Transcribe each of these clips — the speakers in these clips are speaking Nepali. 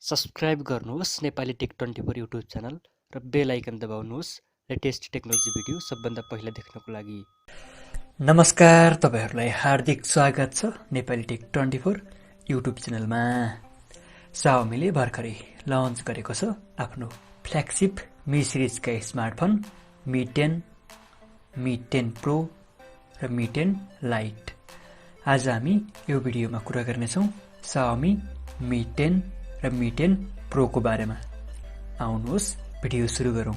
सब्स्क्राइब गर्नुहोस् नेपाली टेक 24 युट्युब च्यानल र बेल आइकन दबाउनुहोस् लेटेस्ट टेक्नोलोजी भिडियो सबभन्दा पहिला देख्नको लागि। नमस्कार, तपाईहरुलाई हार्दिक स्वागत छ नेपाली टेक 24 युट्युब च्यानलमा। Xiaomi ले भर्खरै लन्च गरेको छ आफ्नो फ्ल्यागशिप Mi सिरिजका smartphone Mi 10, Mi 10 Pro र Mi 10 Lite। आज हामी यो भिडियोमा कुरा गर्नेछौं Xiaomi Mi 10 र Mi 10 Pro को बारेमा। आउनुहोस् भिडियो सुरु गरौं।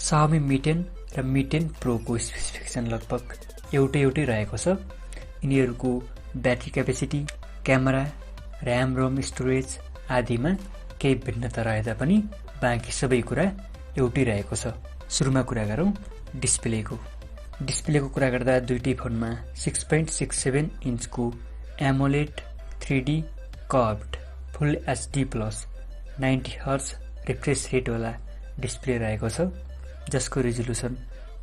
Xiaomi Mi 10 र Mi 10 Pro को स्पेसिफिकेसन लगभग एउटै रहेको छ। यिनीहरुको battery capacity, camera, RAM ROM storage आदिमा केही भिन्नता रहे तापनि बाँकी सबै कुरा एउटै रहेको छ। सुरुमा कुरा गरौं डिस्प्लेको। डिस्प्लेको कुरा गर्दा दुईटै फोनमा 6.67 इन्चको AMOLED 3D कर्भड फुल HD plus 90 hertz refresh rate वाला डिस्प्ले रहेको छ, जसको रिजोल्युसन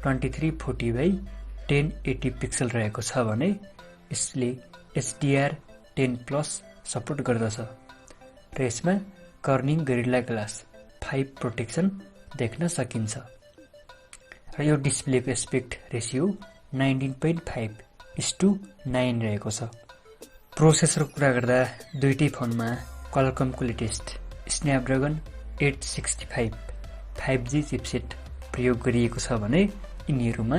2340 by 1080 पिक्सल रहेको छ भने यसले HDR10 प्लस सपोर्ट गर्दछ र यसमा कर्निङ गरिल्ला ग्लास 5 प्रोटेक्सन देख्न सकिन्छ र यो डिस्प्लेको एस्पेक्ट रेशियो 19.5:9 रहेको छ। प्रोसेसरको कुरा गर्दा दुईटै फोनमा क्वालकमको लेटेस्ट स्न्यापड्रागन 865 5G चिपसेट प्रयोग गरिएको छ भने यिनीहरुमा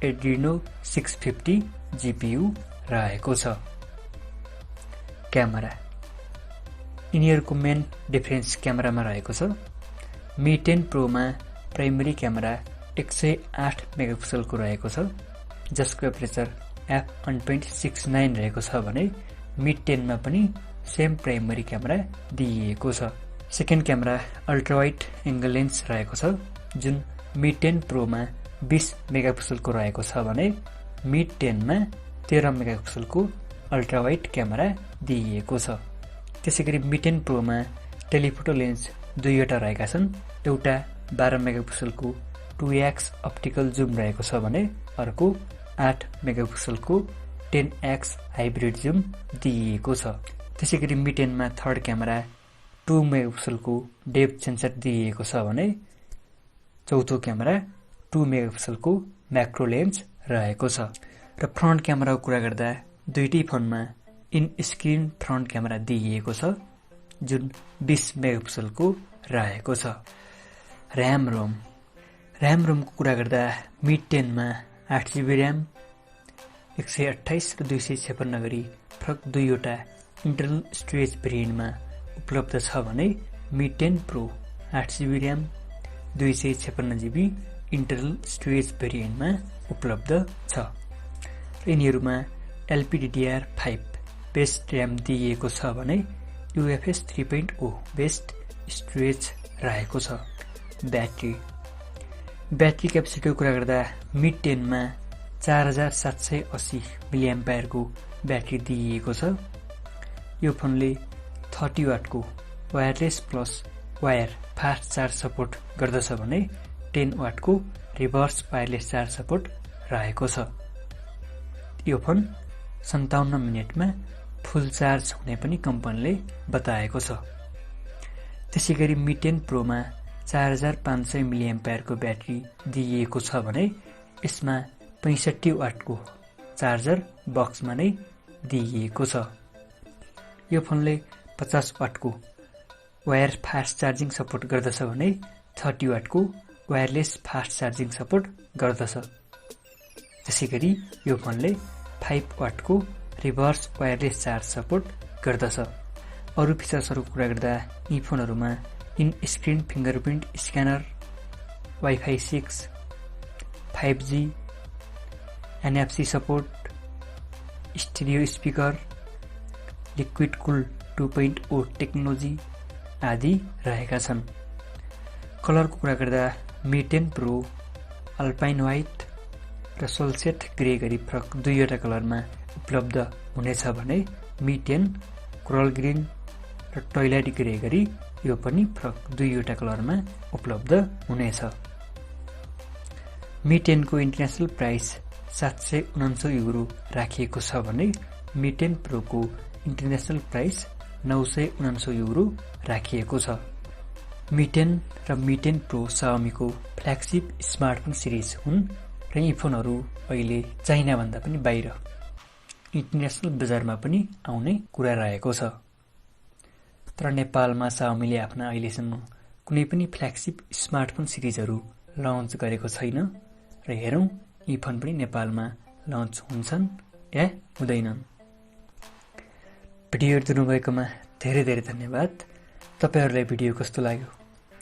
Adreno 650 GPU रहेको छ। क्यामेरा यिनीहरुको मेन डिफरेन्स क्यामेरामा रहेको छ। Mi 10 Pro मा प्राइमरी क्यामेरा 108 मेगापिक्सलको रहेको छ, जसको एपरेचर f1.69 रहेको छ भने Mi 10 मा पनि सेम प्राइमरी क्यामेरा दिइएको छ। Second camera ultra wide angle lens रहेको छ, जुन Mi 10 Pro मा 20 मेगापिक्सलको रहेको छ भने Mi 10 मा 13 मेगापिक्सलको अल्ट्रा वाइड क्यामेरा दिइएको छ। त्यसैगरी Mi 10 Pro मा टेलिफोटो लेन्स दुईवटा रहेका छन्। एउटा 12 मेगापिक्सलको 2x अप्टिकल जुम रहेको छ भने अर्को 8 मेगापिक्सलको 10x हाइब्रिड जुम दिइएको छ। त्यसैगरी Mi 10 मा थर्ड क्यामेरा 2 मेगापिक्सलको डेप्थ सेन्सर दिइएको छ भने चौथो क्यामेरा 2 मेगापिक्सलको म्याक्रो लेन्स रहेको छ। र फ्रन्ट क्यामेराको कुरा गर्दा दुईटै फोनमा इन स्क्रिन फ्रन्ट क्यामेरा दिइएको छ, जुन 20 मेगापिक्सलको रहेको छ। र्याम रोमको कुरा गर्दा Mi 10 मा 8GB र्याम 128 र 256 गरी फरक दुईवटा इन्टरनल स्टोरेज भेरिएन्टमा उपलब्ध छ भने Mi 10 Pro 8GB RAM 256GB internal storage भेरिएन्टमा उपलब्ध छ। र यिनीहरुमा LPDDR5 बेस्ड र्याम दिइएको छ भने UFS 3.0 बेस्ड स्टोरेज रहेको छ। ब्याट्री क्यापेसिटीको कुरा गर्दा Mi 10 मा 4780 mAh को ब्याट्री दिइएको छ। यो फोनले 30 वाटको wireless plus wire fast charge support गर्दछ भने 10 वाटको रिभर्स वायरलेस चार्ज सपोर्ट रहेको छ। यो फोन 57 मिनेटमा फुल चार्ज हुने पनि कम्पनीले बताएको छ। त्यसैगरी Mi 10 Pro मा 4500 mAh को ब्याट्री दिइएको छ भने यसमा 65 वाटको चार्जर बक्समा नै दिइएको छ। यो फोनले 50 वाटको वायर फास्ट चार्जिङ सपोर्ट गर्दछ भने 30 वाटको वायरलेस फास्ट चार्जिङ सपोर्ट गर्दछ। त्यसैगरी यो फोनले 5 वाटको रिभर्स वायरलेस चार्ज सपोर्ट गर्दछ। अरु फिचर्सहरुको कुरा गर्दा यी फोनहरुमा in screen fingerprint scanner, Wi-Fi 6, 5G, NFC support, stereo speaker, liquid cool 2.0 technology आदि रहेका छन्। कलरको कुरा गर्दा Mi 10 Pro अल्पाइन व्हाइट र सोलसेट ग्रे गरी फरक दुईवटा कलरमा उपलब्ध हुनेछ भने Mi 10 कोरल ग्रीन र टोइलेट ग्रे गरी यो पनि फरक दुईवटा कलरमा उपलब्ध हुनेछ। मी 10 को इन्टरनेसनल प्राइस 749 युरो राखिएको छ भने मी 10 प्रो को इन्टरनेसनल प्राइस 949 युरो राखिएको छ। मी 10 र मी 10 प्रो Xiaomi को फ्ल्यागशिप स्मार्टफोन सिरिज हुन् र यी फोनहरू अहिले चाइना भन्दा पनि बाहिर इन्टरनेसनल बजारमा पनि आउने कुरा रहेको छ। तर नेपालमा Xiaomi ले आफ्ना अहिलेसम्म कुनै पनि फ्ल्यागशिप स्मार्टफोन सिरिजहरू लन्च गरेको छैन र हेरौं यी फोन पनि नेपालमा लन्च हुन्छन् या हुँदैनन्। भिडियो हेर्नु भएकोमा धेरै धेरै धन्यवाद। तपाईहरुलाई भिडियो कस्तो लाग्यो?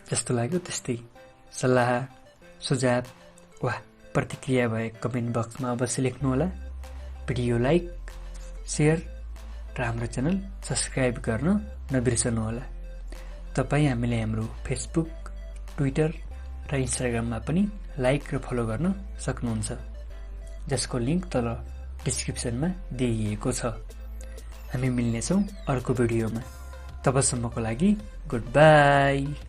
जस्तो लाग्यो त्यस्तै सल्लाह, सुझाव वा प्रतिक्रिया भए कमेन्ट बक्समा अवश्य लेख्नु होला। भिडियो लाइक, शेयर र हाम्रो च्यानल सब्स्क्राइब गर्न नबिर्सनु होला। तपाई हामीले हाम्रो फेसबुक, ट्विटर र इन्स्टाग्राममा पनि लाइक र फलो गर्न सक्नुहुन्छ, जसको लिंक तल डिस्क्रिप्सनमा दिइएको छ। हामी मिल्नेछौं अर्को भिडियोमा। तबसम्मको लागि गुड बाई।